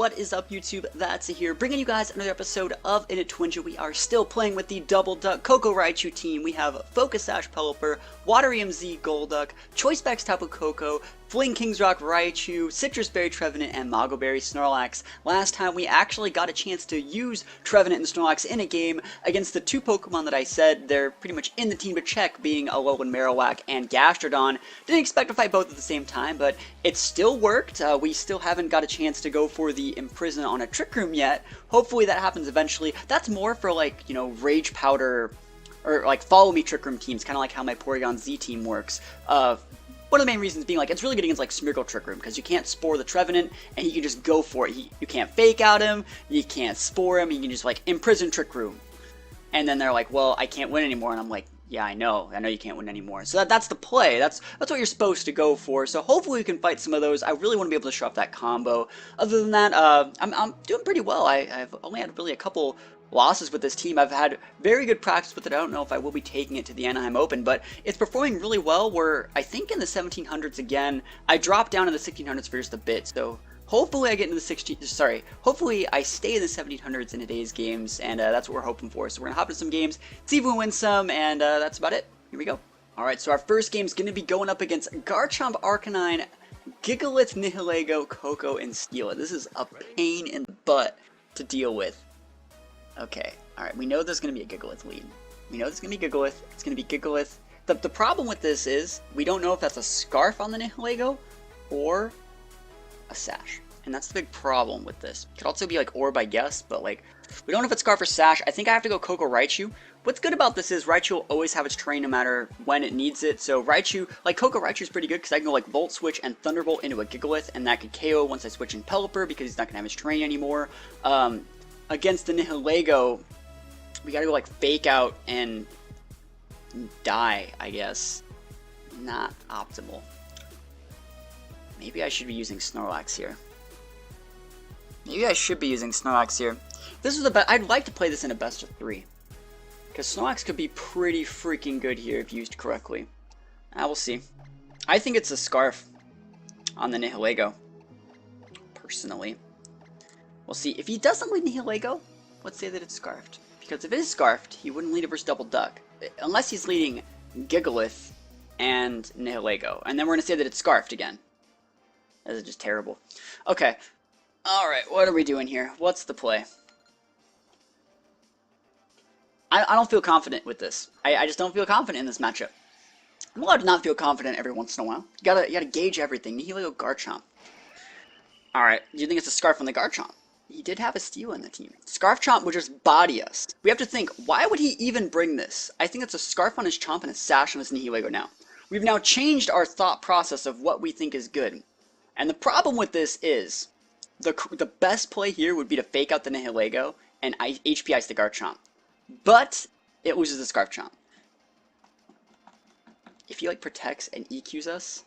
What is up, YouTube? That's here, bringing you guys another episode of In a Twinja. We are still playing with the Double Duck Coco Raichu team. We have Focus Sash Pelipper, Water EMZ Golduck, Choice Specs Tapu Koko, Fling King's Rock Raichu, Citrus Berry Trevenant, and Mago Berry Snorlax. Last time we actually got a chance to use Trevenant and Snorlax in a game against the two Pokemon that I said they're pretty much in the team to check, being Alolan Marowak and Gastrodon. Didn't expect to fight both at the same time, but it still worked. We still haven't got a chance to go for the Imprison on a Trick Room yet. Hopefully that happens eventually. That's more for, like, you know, Rage Powder or like Follow Me Trick Room teams, kind of like how my Porygon Z team works. One of the main reasons being, like, it's really good against, like, Smeargle Trick Room, because you can't Spore the Trevenant, and he can just go for it. You can't Fake Out him, you can't Spore him, you can just, like, Imprison Trick Room. And then they're like, well, I can't win anymore, and I'm like, yeah, I know you can't win anymore. So that's the play, that's what you're supposed to go for, so hopefully we can fight some of those. I really want to be able to show off that combo. Other than that, I'm doing pretty well. I've only had really a couple losses with this team. I've had very good practice with it. I don't know if I will be taking it to the Anaheim Open, but it's performing really well. We're, I think, in the 1700s again. I dropped down in the 1600s for just a bit, so hopefully I get into the hopefully I stay in the 1700s in today's games, and that's what we're hoping for. So we're gonna hop into some games, see if we win some, and that's about it. Here we go. Alright, so our first game is gonna be going up against Garchomp, Arcanine, Gigalith, Nihilego, Koko, and Steela. This is a pain in the butt to deal with. Okay, alright, we know there's going to be a Gigalith lead. We know there's going to be Gigalith. It's going to be Gigalith. The problem with this is, we don't know if that's a Scarf on the Nihilego or a Sash. And that's the big problem with this. It could also be like Orb, I guess, but like, we don't know if it's Scarf or Sash. I think I have to go Koko Raichu. What's good about this is Raichu will always have its terrain no matter when it needs it. So Raichu, like Koko Raichu is pretty good because I can go like Volt Switch and Thunderbolt into a Gigalith, and that could KO once I switch in Pelipper because he's not going to have his terrain anymore. Against the Nihilego, we gotta go like Fake Out and die, I guess. Not optimal. Maybe I should be using Snorlax here. This is the best. I'd like to play this in a best of 3. Because Snorlax could be pretty freaking good here if used correctly. We'll see. I think it's a Scarf on the Nihilego, personally. We'll see. If he doesn't lead Nihilego, let's say that it's Scarfed. Because if it is Scarfed, he wouldn't lead it versus Double Duck. Unless he's leading Gigalith and Nihilego. And then we're going to say that it's Scarfed again. This is just terrible. Okay. Alright, what are we doing here? What's the play? I don't feel confident with this. I just don't feel confident in this matchup. I'm allowed to not feel confident every once in a while. You gotta gauge everything. Nihilego, Garchomp. Alright, do you think it's a Scarf on the Garchomp? He did have a Steal in the team. Scarf Chomp would just body us. We have to think, why would he even bring this? I think it's a Scarf on his Chomp and a Sash on his Nihilego now. We've now changed our thought process of what we think is good. And the problem with this is, the best play here would be to Fake Out the Nihilego and HP Ice the Garchomp. But it loses the Scarf Chomp. If he like protects and EQs us,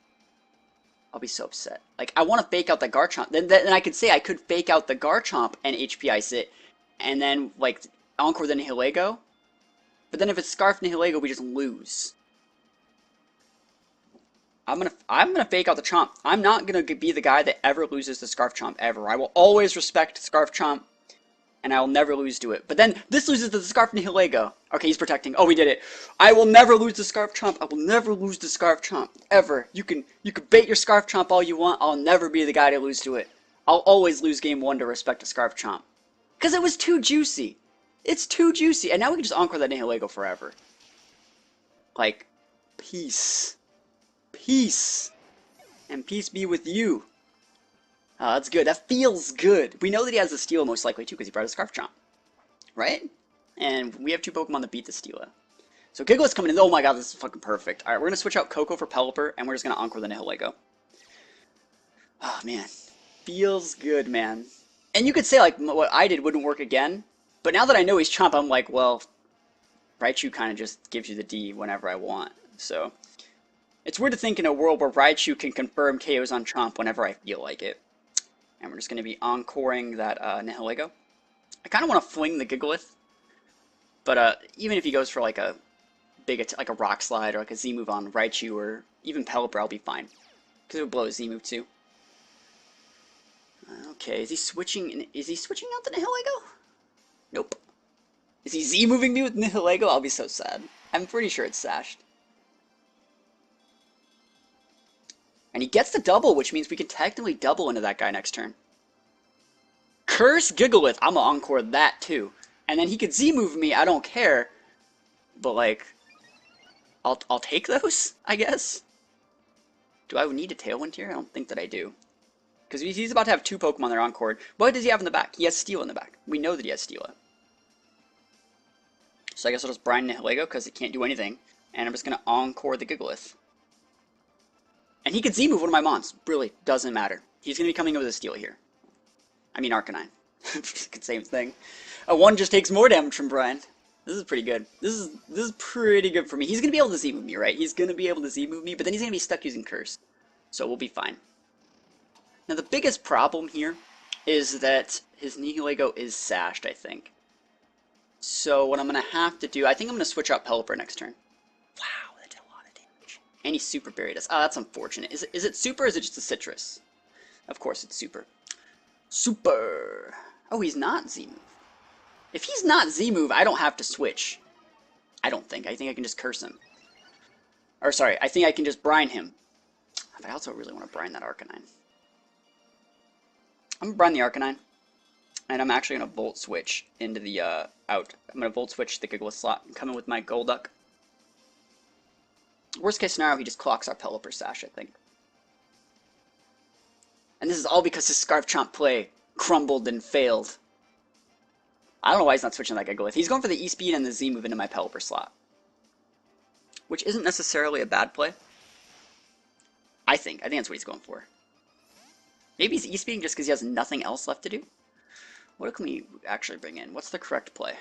I'll be so upset. Like, I want to Fake Out the Garchomp. Then I could say I could Fake Out the Garchomp and HP Ice it, and then, like, Encore the Nihilego. But then if it's Scarf Nihilego, we just lose. I'm gonna Fake Out the Chomp. I'm not gonna be the guy that ever loses the Scarf Chomp, ever. I will always respect Scarf Chomp, and I will never lose to it. But then, this loses to the Scarf Nihilego. Okay, he's protecting. Oh, we did it. I will never lose the Scarf Chomp. I will never lose the Scarf Chomp. Ever. You can bait your Scarf Chomp all you want. I'll never be the guy to lose to it. I'll always lose game 1 to respect a Scarf Chomp. Because it was too juicy. It's too juicy. And now we can just Encore that Nihilego forever. Like, peace. Peace. And peace be with you. Oh, that's good. That feels good. We know that he has a Steela most likely too because he brought a Scarf Chomp. Right? And we have 2 Pokemon that beat the Steela. So Gigalith's coming in. Oh my god, this is fucking perfect. Alright, we're going to switch out Koko for Pelipper, and we're just going to Encore the Nihilego. Oh, man. Feels good, man. And you could say, like, what I did wouldn't work again. But now that I know he's Chomp, I'm like, well, Raichu kind of just gives you the D whenever I want. So, it's weird to think in a world where Raichu can confirm KOs on Chomp whenever I feel like it. And we're just going to be Encoring that Nihilego. I kind of want to fling the Gigalith. But even if he goes for like a like a Rock Slide or like a Z move on Raichu or even Pelipper, I'll be fine. Because it would blow a Z move too. Okay, is he switching? Is he switching out the Nihilego? Nope. Is he Z moving me with Nihilego? I'll be so sad. I'm pretty sure it's sashed. And he gets the double, which means we can technically double into that guy next turn. Curse Giggleth. I'm gonna encore that too. And then he could Z move me. I don't care. But like, I'll take those, I guess. Do I need a Tailwind here? I don't think that I do. Because he's about to have 2 Pokemon there encored. What does he have in the back? He has Steel in the back. We know that he has Steel. So I guess I'll just Brine Nihilego because it can't do anything. And I'm just going to encore the Giggleth. And he could Z-move one of my Mons. Really, doesn't matter. He's going to be coming in with a Steel here. I mean Arcanine. Same thing. A 1 just takes more damage from Brine. This is pretty good. This is pretty good for me. He's going to be able to Z-move me, right? He's going to be able to Z-move me, but then he's going to be stuck using Curse. So we'll be fine. Now the biggest problem here is that his Nihilego is sashed, I think. So what I'm going to have to do, I think I'm going to switch out Pelipper next turn. Wow, that did a lot of damage. And he Super Buried us. Oh, that's unfortunate. Is it Super or is it just a Citrus? Of course it's Super. Super. Oh, he's not Z-move. If he's not Z-move, I don't have to switch. I don't think. I think I can just curse him. Or sorry, I think I can just brine him. But I also really want to brine that Arcanine. I'm going to brine the Arcanine. And I'm actually going to Volt Switch into the out. I'm going to Volt Switch the Giggleth slot and come in with my Golduck. Worst case scenario, he just clocks our Pelipper Sash, I think. And this is all because his Scarf Chomp play crumbled and failed. I don't know why he's not switching that Giggleth. He's going for the E-Speed and the Z-move into my Pelipper slot. Which isn't necessarily a bad play. I think that's what he's going for. Maybe he's E-Speeding just because he has nothing else left to do. What can we actually bring in? What's the correct play?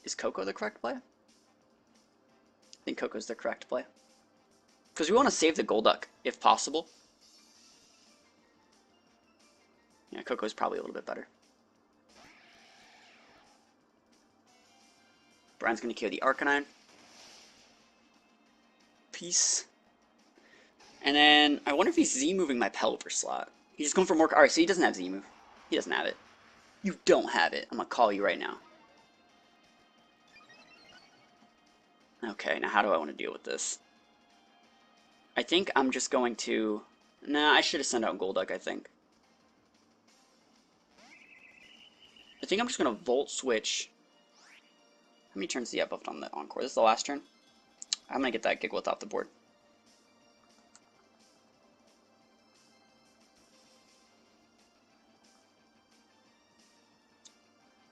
Is Koko the correct play? I think Koko's the correct play. Because we want to save the Golduck, if possible. Yeah, Koko's probably a little bit better. Brian's going to kill the Arcanine. Peace. And then, I wonder if he's Z-moving my Pelipper slot. He's just going for more... Alright, so he doesn't have Z-move. He doesn't have it. You don't have it. I'm going to call you right now. Okay, now how do I want to deal with this? I think I'm just going to... Nah, I should have sent out Golduck, I think. I think I'm just going to Volt Switch. How many turns do you have left on the Encore? This is the last turn. I'm going to get that Giggleth off the board.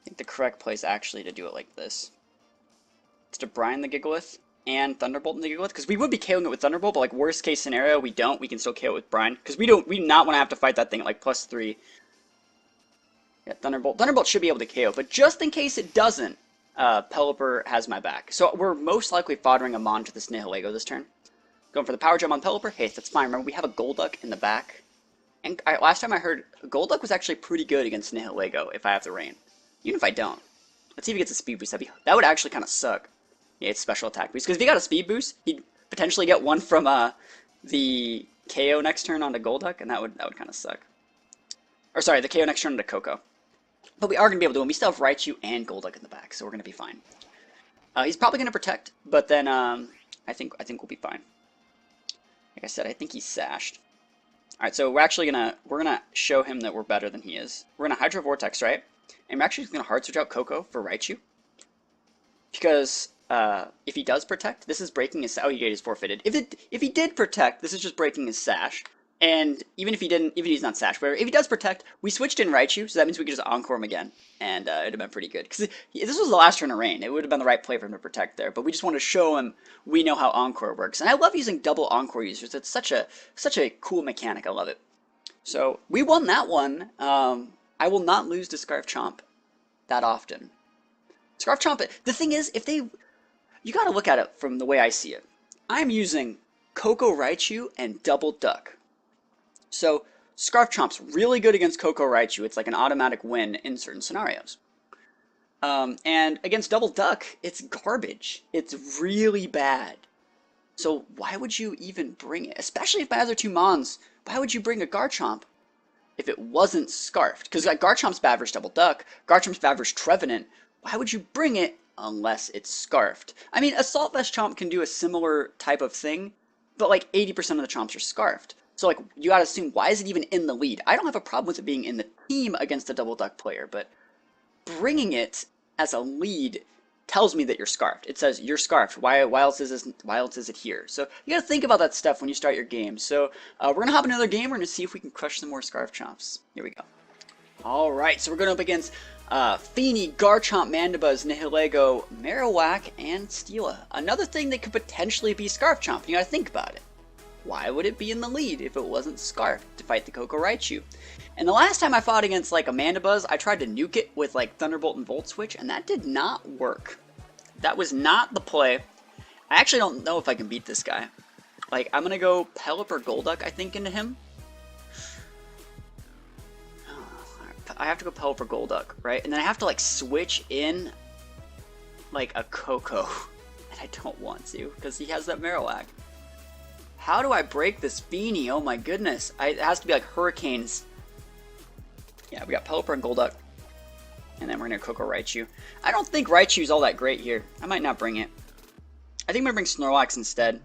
I think the correct play is actually to do it like this. It's to brine the Giggleth and Thunderbolt in the Giggleth, because we would be KOing it with Thunderbolt, but like worst case scenario, we don't. We can still KO it with brine, because we do not want to have to fight that thing at like +3. Yeah, Thunderbolt. Thunderbolt should be able to KO, but just in case it doesn't, Pelipper has my back. So we're most likely foddering a Mon to this Nihilego this turn. Going for the Power Gem on Pelipper. Hey, that's fine. Remember, we have a Golduck in the back. And last time I heard, Golduck was actually pretty good against Nihilego if I have the Rain. Even if I don't. Let's see if he gets a Speed Boost. That would actually kind of suck. Yeah, it's Special Attack Boost. Because if he got a Speed Boost, he'd potentially get one from the KO next turn onto Golduck, and that would kind of suck. Or sorry, the KO next turn onto Koko. But we are going to be able to win. We still have Raichu and Golduck in the back, so we're going to be fine. He's probably going to Protect, but then I think we'll be fine. Like I said, I think he's sashed. All right, so we're actually gonna show him that we're better than he is. We're gonna Hydro Vortex, right? And we're actually gonna Hard Switch out Koko for Raichu, because if he does Protect, this is breaking his. Oh, he is forfeited. If he did Protect, this is just breaking his Sash. And even if he didn't, even if he's not Sash, whatever, if he does Protect, we switched in Raichu, so that means we could just Encore him again, and it'd have been pretty good. Because this was the last turn of Rain, it would have been the right play for him to Protect there, but we just want to show him we know how Encore works. And I love using double Encore users. It's such a cool mechanic. I love it. So we won that one. I will not lose to Scarf Chomp that often. Scarf Chomp. The thing is, you got to look at it from the way I see it. I'm using Koko Raichu and Double Duck. So, Scarf Chomp's really good against Koko Raichu. It's like an automatic win in certain scenarios. And against Double Duck, it's garbage. It's really bad. So, why would you even bring it? Especially if my other two Mons, why would you bring a Garchomp if it wasn't Scarfed. Because like Garchomp's bad versus Double Duck, Garchomp's bad versus Trevenant. Why would you bring it unless it's Scarfed? I mean, Assault Vest Chomp can do a similar type of thing, but like 80% of the Chomps are Scarfed. So like, you gotta assume, why is it even in the lead? I don't have a problem with it being in the team against a Double Duck player, but bringing it as a lead tells me that you're Scarfed. It says you're Scarfed. Why else is it here? So you gotta think about that stuff when you start your game. So we're gonna hop another game. We're gonna see if we can crush some more Scarf Chomps. Here we go. All right, so we're going up against Feeny, Garchomp, Mandibuzz, Nihilego, Marowak, and Steela. Another thing that could potentially be Scarf Chomp. You gotta think about it. Why would it be in the lead if it wasn't Scarf to fight the Koko Raichu? And the last time I fought against like a Mandibuzz, I tried to nuke it with like Thunderbolt and Volt Switch, and that did not work. That was not the play. I actually don't know if I can beat this guy. Like, I'm gonna go Pelipper Golduck, I think, into him. I have to go Pelipper Golduck, right? And then I have to like switch in like a Koko. And I don't want to, because he has that Marowak. How do I break this Feeny? Oh my goodness. It has to be like Hurricanes. Yeah, we got Pelipper and Golduck. And then we're going to Koko Raichu. I don't think Raichu's all that great here. I might not bring it. I think I'm going to bring Snorlax instead.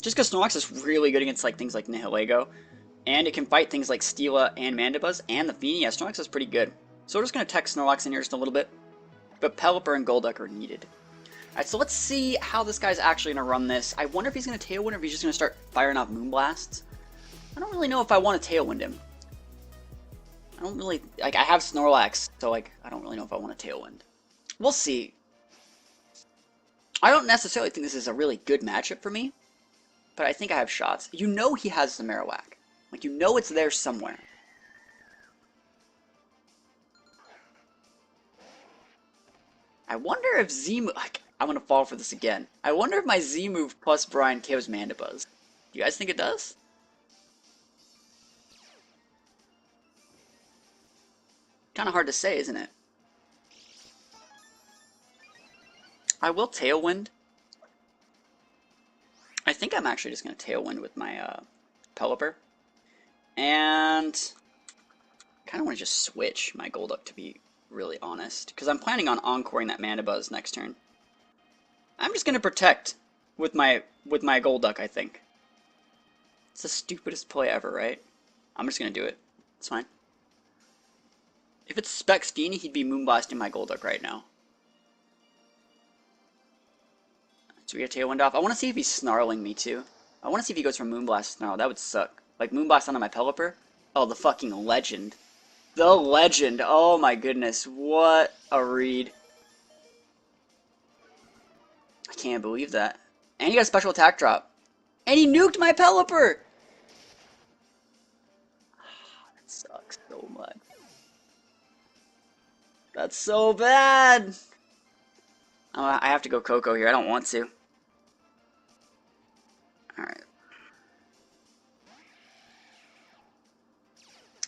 Just because Snorlax is really good against like things like Nihilego. And it can fight things like Steela and Mandibuzz and the Feeny. Yeah, Snorlax is pretty good. So we're just going to tech Snorlax in here just a little bit. But Pelipper and Golduck are needed. Alright, so let's see how this guy's actually going to run this. I wonder if he's going to Tailwind or if he's just going to start firing off Moonblasts. I don't really know if I want to Tailwind him. I don't really, like, I have Snorlax, so, like, I don't really know if I want to Tailwind. We'll see. I don't necessarily think this is a really good matchup for me, but I think I have shots. You know he has the Marowak. Like, you know it's there somewhere. I wonder if Z-move, like, I'm going to fall for this again. I wonder if my Z-move plus Brian KOs Mandibuzz. Do you guys think it does? Kind of hard to say, isn't it? I will Tailwind. I think I'm actually just going to Tailwind with my Pelipper. And kind of want to just switch my Golduck, to be really honest. Because I'm planning on encoring that Mandibuzz next turn. I'm just going to protect with my Golduck, I think. It's the stupidest play ever, right? I'm just going to do it. It's fine. If it's Specs Feeny, he'd be Moonblasting my Golduck right now. So we get Tailwind off. I want to see if he's snarling me too. I want to see if he goes from Moonblast to Snarl. That would suck. Like Moonblast onto my Pelipper. Oh, the fucking legend. The legend. Oh my goodness. What a read. I can't believe that. And he got a special attack drop. And he nuked my Pelipper! That sucks so much. That's so bad! I have to go Koko here. I don't want to. Alright.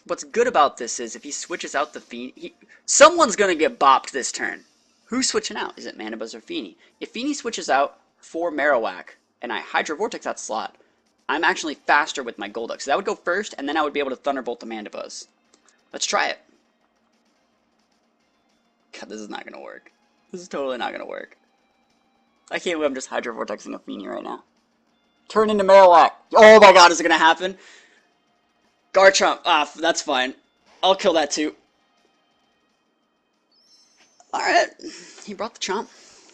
What's good about this is if he switches out the Feeny... Someone's gonna get bopped this turn. Who's switching out? Is it Mandibuzz or Feeny? If Feeny switches out for Marowak, and I Hydro Vortex that slot, I'm actually faster with my Golduck. So that would go first, and then I would be able to Thunderbolt the Mandibuzz. Let's try it. God, this is not gonna work. This is totally not gonna work. I can't believe I'm just Hydro Vortexing a Feeny right now. Turn into Marowak. Oh my god, is it gonna happen? Garchomp. Ah, that's fine. I'll kill that too. Alright. He brought the Chomp.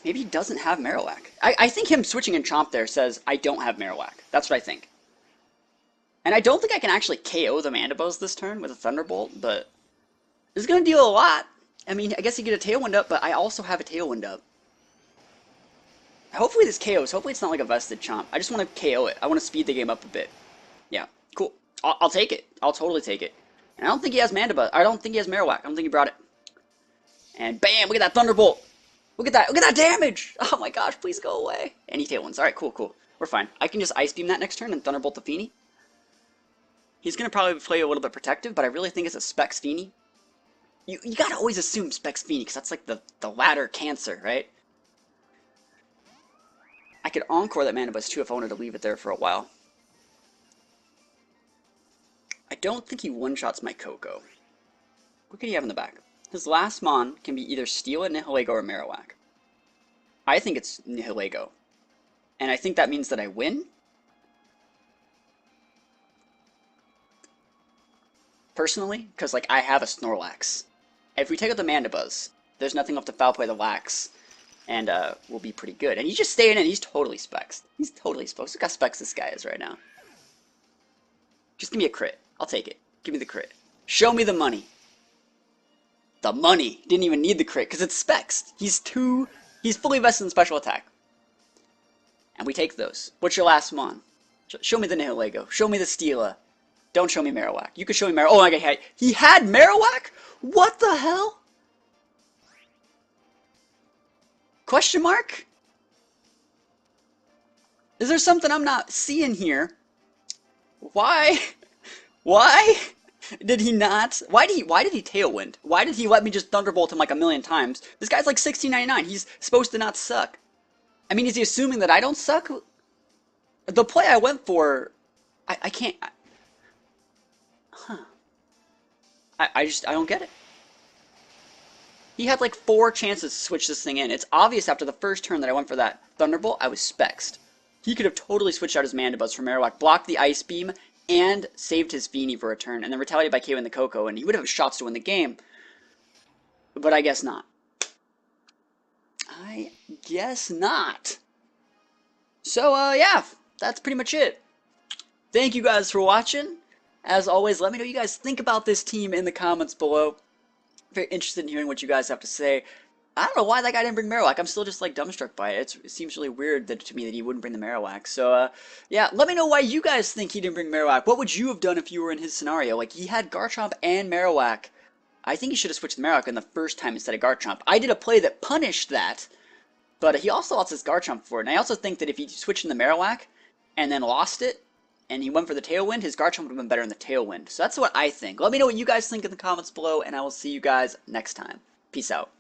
Maybe he doesn't have Marowak. I think him switching in Chomp there says, I don't have Marowak. That's what I think. And I don't think I can actually KO the Mandibuzz this turn with a Thunderbolt, but this is going to deal a lot. I mean, I guess you get a Tailwind up, but I also have a Tailwind up. Hopefully this KOs. Hopefully it's not like a Vested Chomp. I just want to KO it. I want to speed the game up a bit. Yeah, cool. I'll take it. I'll totally take it. And I don't think he has Mandibuzz. I don't think he has Marowak. I don't think he brought it. And bam, look at that Thunderbolt. Look at that damage. Oh my gosh, please go away. And he Tailwinds. Alright, cool. We're fine. I can just Ice Beam that next turn and Thunderbolt the Feeny. He's going to probably play a little bit protective, but I really think it's a Specs Feeny. You gotta always assume Specs Feeny, because that's like the ladder cancer, right? I could Encore that Mandibuzz too if I wanted to leave it there for a while. I don't think he one-shots my Coco. What could he have in the back? His last Mon can be either Steal, Nihilego, or Marowak. I think it's Nihilego. And I think that means that I win? Personally, because like I have a Snorlax. If we take out the Mandibuzz, there's nothing left to foul play the Lax, and we'll be pretty good. And he's just staying in. He's totally specs. He's totally specs. Look how specs this guy is right now. Just give me a crit. I'll take it. Give me the crit. Show me the money. The money. Didn't even need the crit because it's specs. He's fully vested in special attack. And we take those. What's your last Mon? Show me the Nihilego. Show me the Steela. Don't show me Marowak. You could show me Marowak. Oh my god, he had Marowak? What the hell? Question mark? Is there something I'm not seeing here? Why? Why did he not? Why did he Tailwind? Why did he let me just Thunderbolt him like a million times? This guy's like 1699. He's supposed to not suck. I mean, is he assuming that I don't suck? The play I went for, I can't. Huh. I don't get it. He had like 4 chances to switch this thing in. It's obvious after the first turn that I went for that Thunderbolt, I was spexed. He could have totally switched out his Mandibuzz for Marowak, blocked the Ice Beam, and saved his Feeny for a turn, and then retaliated by KOing the Coco, and he would have shots to win the game. But I guess not. I guess not. So, yeah, that's pretty much it. Thank you guys for watching. As always, let me know what you guys think about this team in the comments below. Very interested in hearing what you guys have to say. I don't know why that guy didn't bring Marowak. I'm still just like dumbstruck by it. It seems really weird to me that he wouldn't bring the Marowak. So, yeah, let me know why you guys think he didn't bring Marowak. What would you have done if you were in his scenario? Like, he had Garchomp and Marowak. I think he should have switched the Marowak in the first time instead of Garchomp. I did a play that punished that, but he also lost his Garchomp for it. And I also think that if he switched in the Marowak and then lost it, and he went for the Tailwind, his Garchomp would have been better in the Tailwind. So that's what I think. Let me know what you guys think in the comments below, and I will see you guys next time. Peace out.